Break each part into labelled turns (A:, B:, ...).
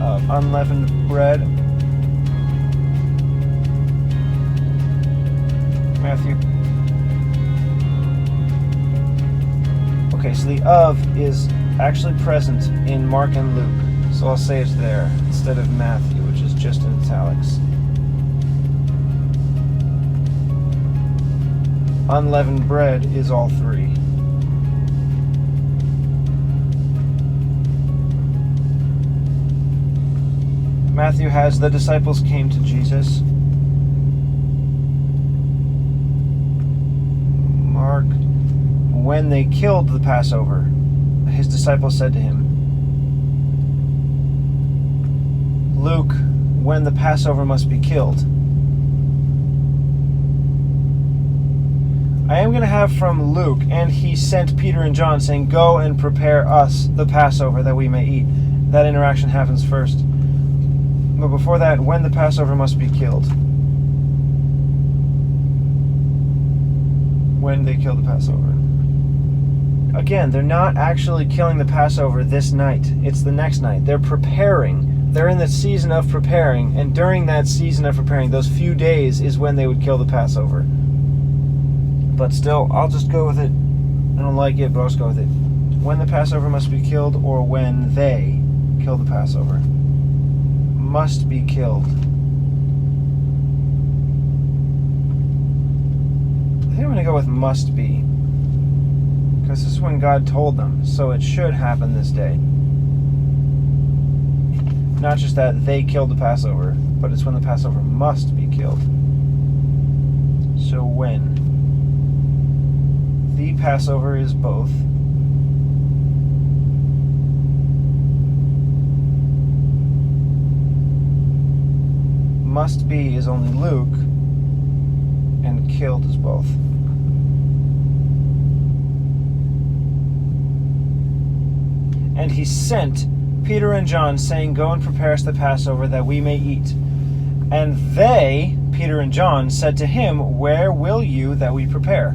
A: of unleavened bread. Matthew. Okay, so the of is actually present in Mark and Luke. So I'll say it's there instead of Matthew, which is just in italics. Unleavened bread is all three. Matthew has the disciples came to Jesus. Mark, when they killed the Passover, his disciples said to him. Luke, when the Passover must be killed. I am going to have from Luke, and he sent Peter and John saying, go and prepare us the Passover that we may eat. That interaction happens first. But before that, when the Passover must be killed. When they kill the Passover. Again, they're not actually killing the Passover this night. It's the next night. They're preparing. They're in the season of preparing. And during that season of preparing, those few days is when they would kill the Passover. But still, I'll just go with it. I don't like it, but I'll just go with it. When the Passover must be killed, or when they kill the Passover. Must be killed. I think I'm going to go with must be. Because this is when God told them, so it should happen this day. Not just that they killed the Passover, but it's when the Passover must be killed. So when? The Passover is both. Must be is only Luke, and killed is both. And he sent Peter and John, saying, go and prepare us the Passover that we may eat. And they, Peter and John, said to him, where will you that we prepare?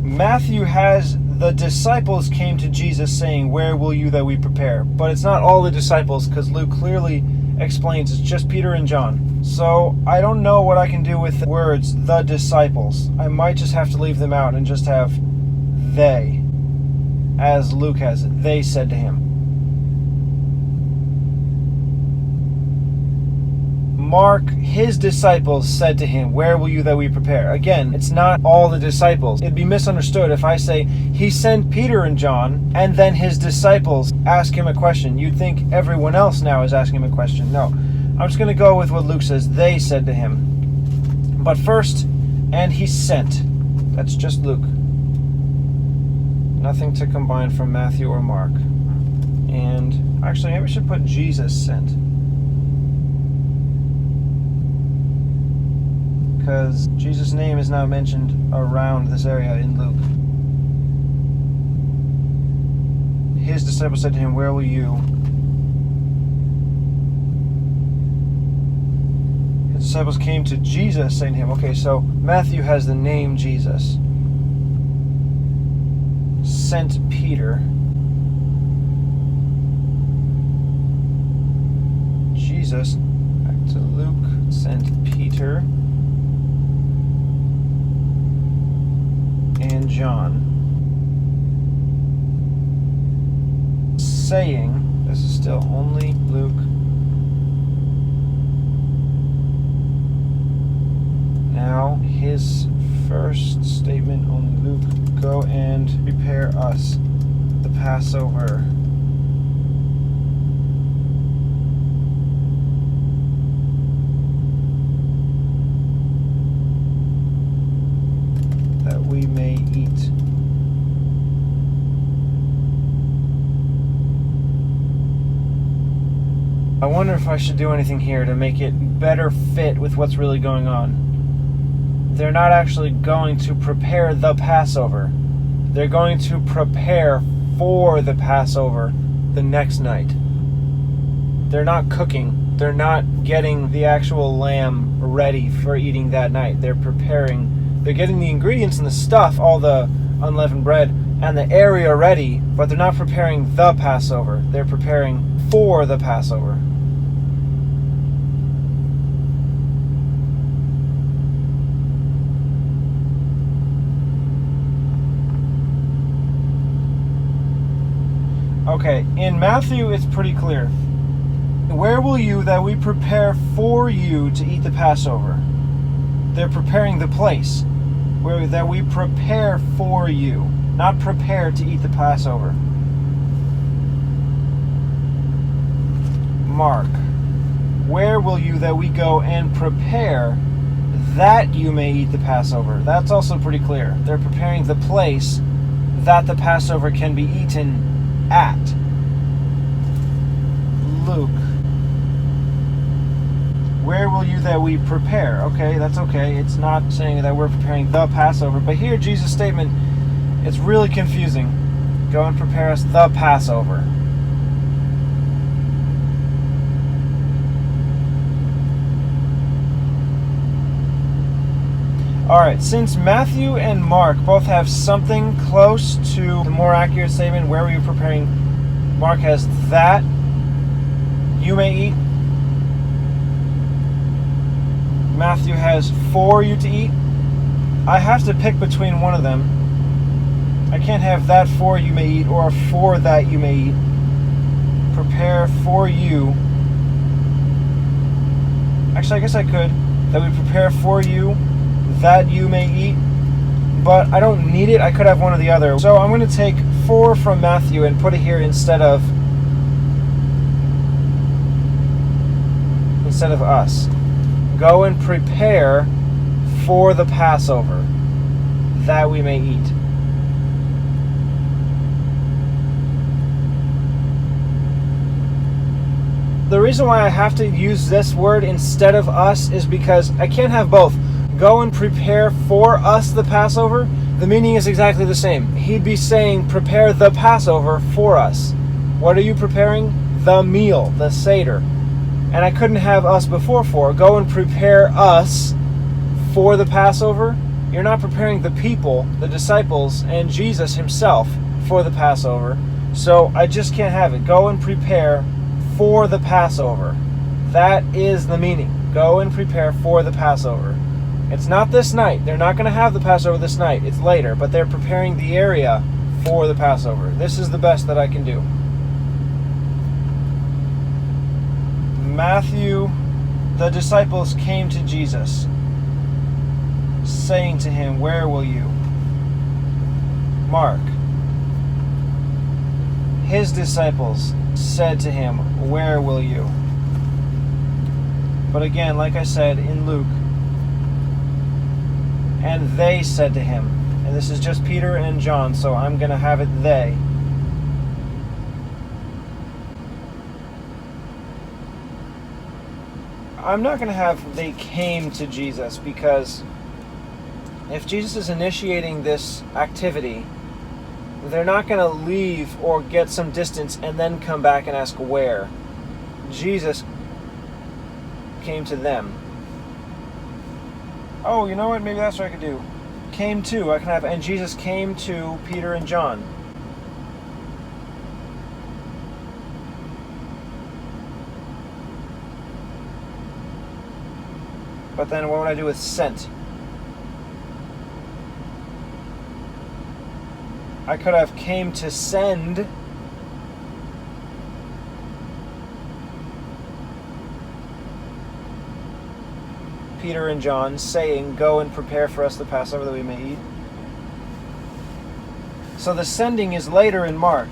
A: Matthew has the disciples came to Jesus saying, where will you that we prepare? But it's not all the disciples, because Luke clearly explains it's just Peter and John. So I don't know what I can do with the words, the disciples. I might just have to leave them out and just have they, as Luke has it. They said to him. Mark, his disciples said to him, where will you that we prepare? Again, it's not all the disciples. It'd be misunderstood if I say he sent Peter and John and then his disciples ask him a question. You'd think everyone else now is asking him a question. No, I'm just going to go with what Luke says. They said to him. But first, and he sent. That's just Luke. Nothing to combine from Matthew or Mark. And actually, maybe we should put Jesus sent. Because Jesus' name is now mentioned around this area in Luke. His disciples said to him, where will you? His disciples came to Jesus saying to him, okay, so Matthew has the name Jesus. Sent Peter. Jesus, back to Luke, sent Peter. And John, saying, this is still only Luke, now his first statement, only Luke, go and prepare us the Passover. That we may eat. I wonder if I should do anything here to make it better fit with what's really going on. They're not actually going to prepare the Passover. They're going to prepare for the Passover the next night. They're not cooking. They're not getting the actual lamb ready for eating that night. They're preparing. They're getting the ingredients and the stuff, all the unleavened bread, and the area ready, but they're not preparing the Passover. They're preparing for the Passover. Okay, in Matthew it's pretty clear. Where will you that we prepare for you to eat the Passover? They're preparing the place where that we prepare for you, not prepare to eat the Passover. Mark, where will you that we go and prepare that you may eat the Passover? That's also pretty clear. They're preparing the place that the Passover can be eaten at. Luke, where will you that we prepare? Okay, that's okay. It's not saying that we're preparing the Passover, but here Jesus' statement, it's really confusing. Go and prepare us the Passover. Alright, since Matthew and Mark both have something close to the more accurate statement, where were you preparing? Mark has that you may eat. Matthew has for you to eat. I have to pick between one of them. I can't have that for you may eat or for that you may eat. Prepare for you. Actually, I guess I could. That we prepare for you that you may eat, but I don't need it. I could have one or the other. So I'm going to take for from Matthew and put it here instead of us. Go and prepare for the Passover that we may eat. The reason why I have to use this word instead of us is because I can't have both. Go and prepare for us the Passover. The meaning is exactly the same. He'd be saying, prepare the Passover for us. What are you preparing? The meal, the Seder. And I couldn't have us before for. Go and prepare us for the Passover. You're not preparing the people, the disciples, and Jesus himself for the Passover. So I just can't have it. Go and prepare for the Passover. That is the meaning. Go and prepare for the Passover. It's not this night. They're not going to have the Passover this night. It's later, but they're preparing the area for the Passover. This is the best that I can do. Matthew, the disciples came to Jesus, saying to him, where will you? Mark, his disciples said to him, where will you? But again, like I said in Luke, and they said to him, and this is just Peter and John, so I'm going to have it they. I'm not going to have they came to Jesus, because if Jesus is initiating this activity, they're not going to leave or get some distance and then come back and ask where. Jesus came to them. Oh, you know what? Maybe that's what I could do. Came to. I can have, and Jesus came to Peter and John. But then what would I do with sent? I could have came to send. Peter and John, saying, go and prepare for us the Passover that we may eat. So the sending is later in Mark.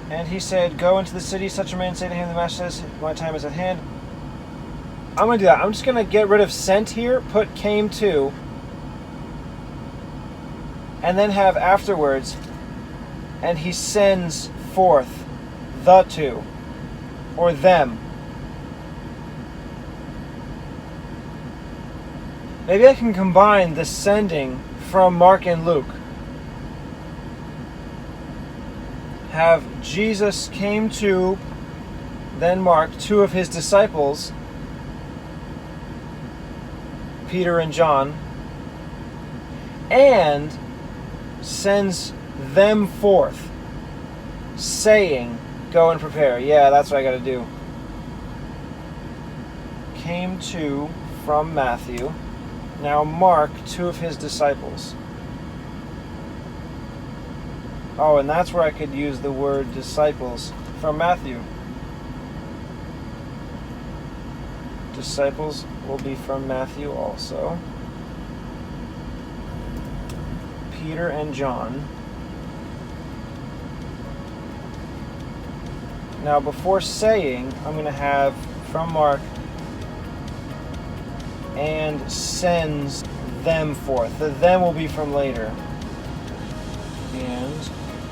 A: And he said, go into the city, such a man say to him, the master says, my time is at hand. I'm going to do that. I'm just going to get rid of sent here, put came to, and then have afterwards, and he sends forth the two, or them. Maybe I can combine the sending from Mark and Luke. Have Jesus came to, then Mark, two of his disciples, Peter and John, and sends them forth, saying, go and prepare. Yeah, that's what I got to do. Came to from Matthew. Now Mark, two of his disciples. Oh, and that's where I could use the word disciples from Matthew. Disciples will be from Matthew also. Peter and John. Now before saying, I'm going to have from Mark, and sends them forth. The them will be from later. And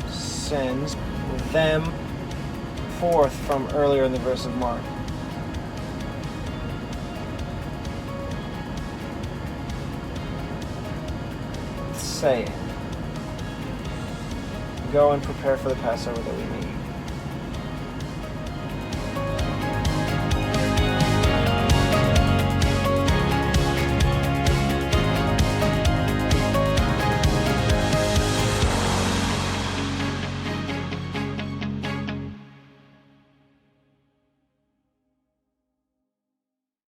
A: sends them forth from earlier in the verse of Mark. Saying, go and prepare for the Passover that we need.